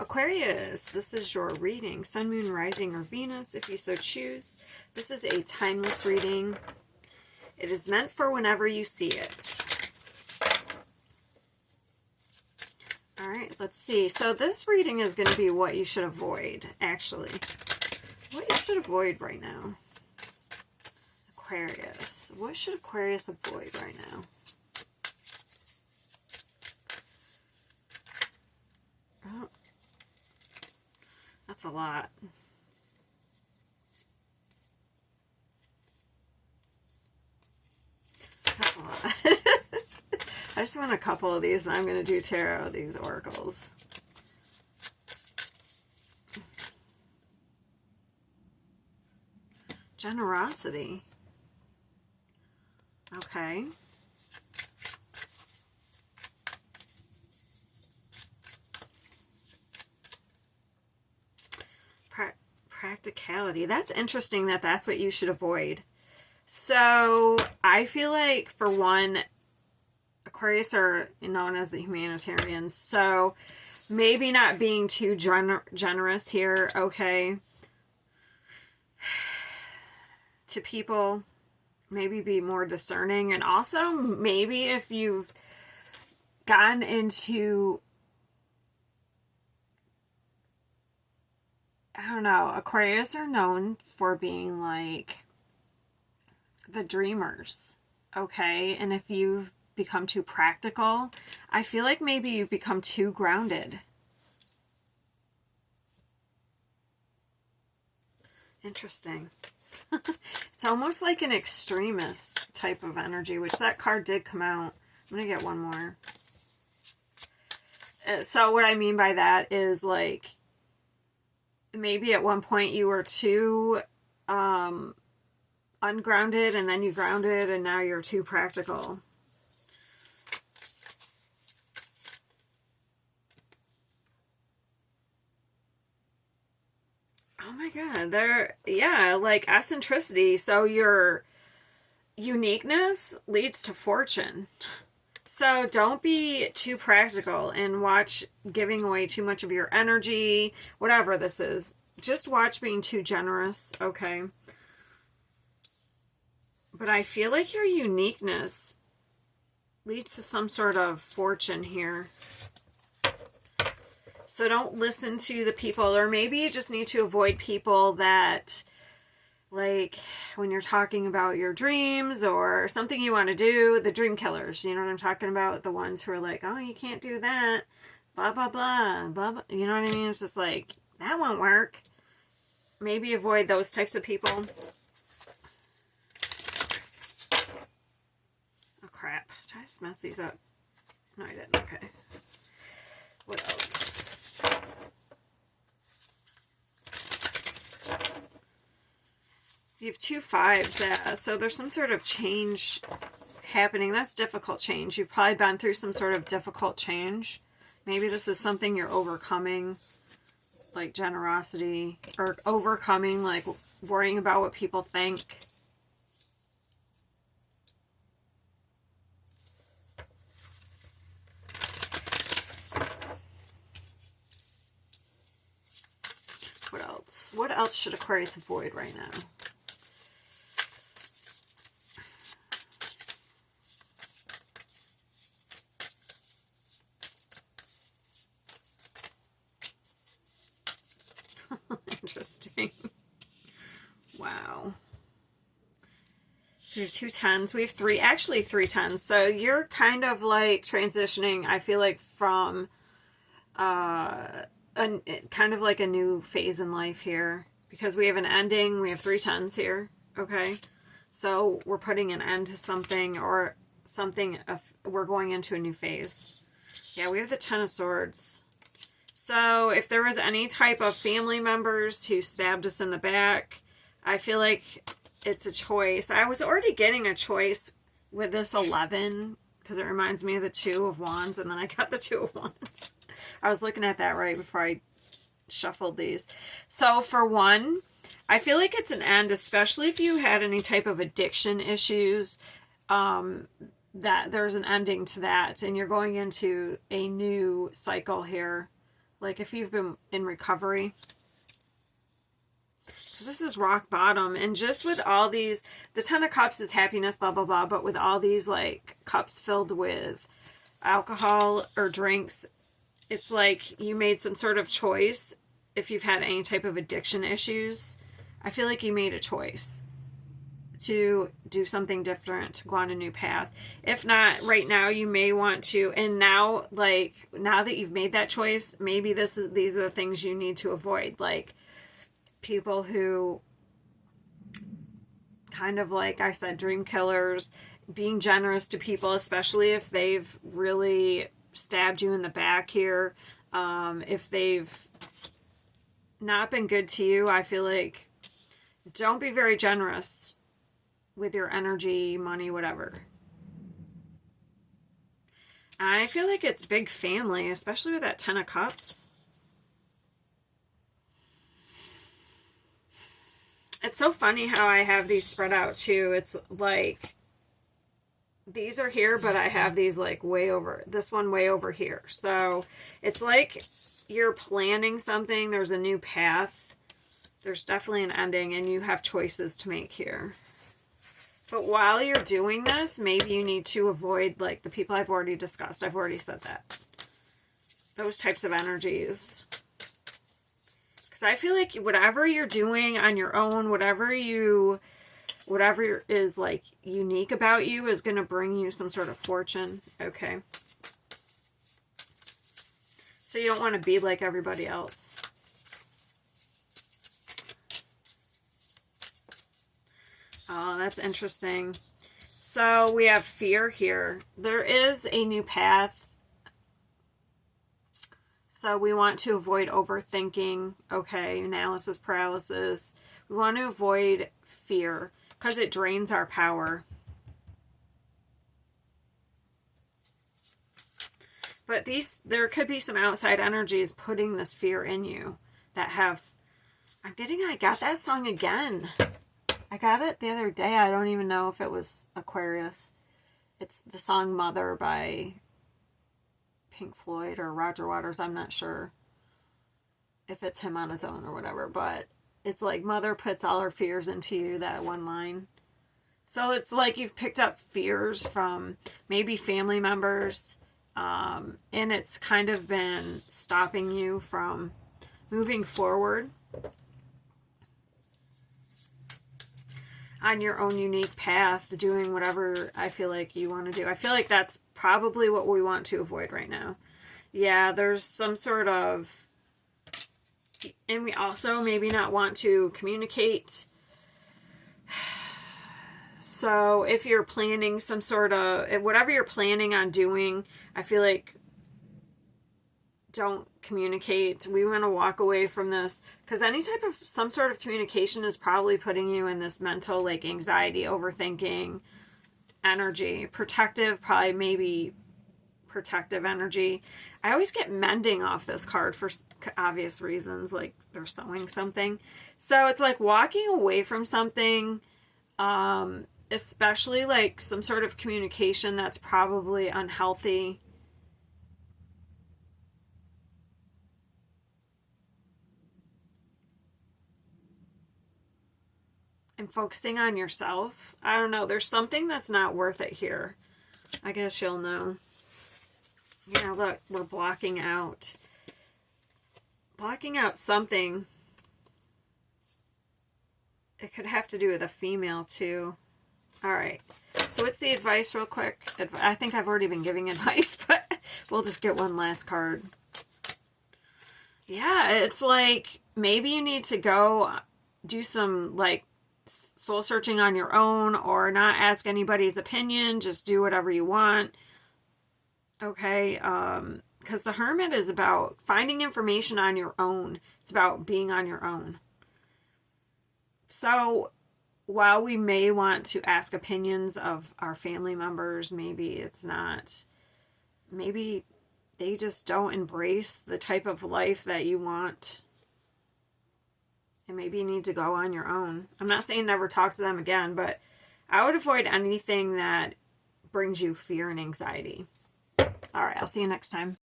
Aquarius, this is your reading. Sun, Moon, Rising, or Venus, if you so choose. This is a timeless reading. It is meant for whenever you see it. All right, let's see. So this reading is going to be what you should avoid, actually. What you should avoid right now. Aquarius. What should Aquarius avoid right now? Oh, that's a lot. That's a lot. I just want a couple of these, and I'm going to do tarot, these oracles. Generosity. Okay. Practicality. That's interesting that that's what you should avoid. So I feel like, for one, Aquarius are known as the humanitarians. So maybe not being too generous here, okay, to people. Maybe be more discerning. And also, maybe if you've gotten into, I don't know, Aquarius are known for being like the dreamers, okay? And if you've become too practical, I feel like maybe you've become too grounded. Interesting. It's almost like an extremist type of energy, which that card did come out. I'm going to get one more. So what I mean by that is, like, maybe at one point you were too ungrounded, and then you grounded, and now you're too practical. Oh my God, yeah, like eccentricity. So your uniqueness leads to fortune. So don't be too practical and watch giving away too much of your energy, whatever this is. Just watch being too generous, okay? But I feel like your uniqueness leads to some sort of fortune here. So don't listen to the people, or maybe you just need to avoid people that, like, when you're talking about your dreams or something you want to do, the dream killers, you know what I'm talking about? The ones who are like, oh, you can't do that, blah, blah, blah, blah, blah. You know what I mean? It's just like, that won't work. Maybe avoid those types of people. Oh, crap. Did I just mess these up? No, I didn't. Okay. What else? You have 2 5s, yeah. So there's some sort of change happening. That's difficult change. You've probably been through some sort of difficult change. Maybe this is something you're overcoming, like generosity, or overcoming, like worrying about what people think. What else? What else should Aquarius avoid right now? Interesting. Wow. So we have 2 10s. We have 3 10s. So you're kind of like transitioning, I feel like, from kind of like a new phase in life here, because we have an ending. We have 3 10s here. Okay. So we're putting an end to something, or something, we're going into a new phase. Yeah, we have the 10 of Swords. So if there was any type of family members who stabbed us in the back, I feel like it's a choice. I was already getting a choice with this 11, because it reminds me of the 2 of Wands, and then I got the 2 of Wands. I was looking at that right before I shuffled these. So for one, I feel like it's an end, especially if you had any type of addiction issues, that there's an ending to that, and you're going into a new cycle here. Like if you've been in recovery. Because this is rock bottom. And just with all these, the Ten of Cups is happiness, blah, blah, blah. But with all these like cups filled with alcohol or drinks, it's like you made some sort of choice. If you've had any type of addiction issues, I feel like you made a choice to do something different, to go on a new path. If not, right now you may want to, and now, like, now that you've made that choice, maybe these are the things you need to avoid. Like, people who kind of, like I said, dream killers, being generous to people, especially if they've really stabbed you in the back here. If they've not been good to you, I feel like don't be very generous with your energy, money, whatever. I feel like it's big family, especially with that Ten of Cups. It's so funny how I have these spread out too. It's like these are here, but I have these like way over, this one way over here. So it's like you're planning something. There's a new path. There's definitely an ending, and you have choices to make here. But while you're doing this, maybe you need to avoid, like, the people I've already discussed. I've already said that. Those types of energies. Because I feel like whatever you're doing on your own, whatever is, like, unique about you is going to bring you some sort of fortune. Okay. So you don't want to be like everybody else. Oh, that's interesting. So we have fear here. There is a new path. So we want to avoid overthinking. Okay, analysis paralysis. We want to avoid fear because it drains our power. But there could be some outside energies putting this fear in you that have, I got that song again. I got it the other day. I don't even know if it was Aquarius. It's the song Mother by Pink Floyd or Roger Waters. I'm not sure if it's him on his own or whatever. But it's like Mother puts all her fears into you, that one line. So it's like you've picked up fears from maybe family members. And it's kind of been stopping you from moving forward on your own unique path, doing whatever I feel like you want to do. I feel like that's probably what we want to avoid right now. Yeah, there's some sort of, and we also maybe not want to communicate. So if you're planning some sort of, whatever you're planning on doing, I feel like don't communicate. We want to walk away from this because any type of some sort of communication is probably putting you in this mental like anxiety, overthinking energy. Protective, probably maybe protective energy. I always get mending off this card for obvious reasons, like they're sewing something. So it's like walking away from something, especially like some sort of communication that's probably unhealthy. And focusing on yourself. I don't know. There's something that's not worth it here. I guess you'll know. Yeah, look, we're blocking out something. It could have to do with a female too. All right. So what's the advice real quick? I think I've already been giving advice, but we'll just get one last card. Yeah, it's like maybe you need to go do some like soul searching on your own or not ask anybody's opinion. Just do whatever you want. Okay. Because the Hermit is about finding information on your own. It's about being on your own. So while we may want to ask opinions of our family members, maybe it's not, maybe they just don't embrace the type of life that you want. And maybe you need to go on your own. I'm not saying never talk to them again, but I would avoid anything that brings you fear and anxiety. All right, I'll see you next time.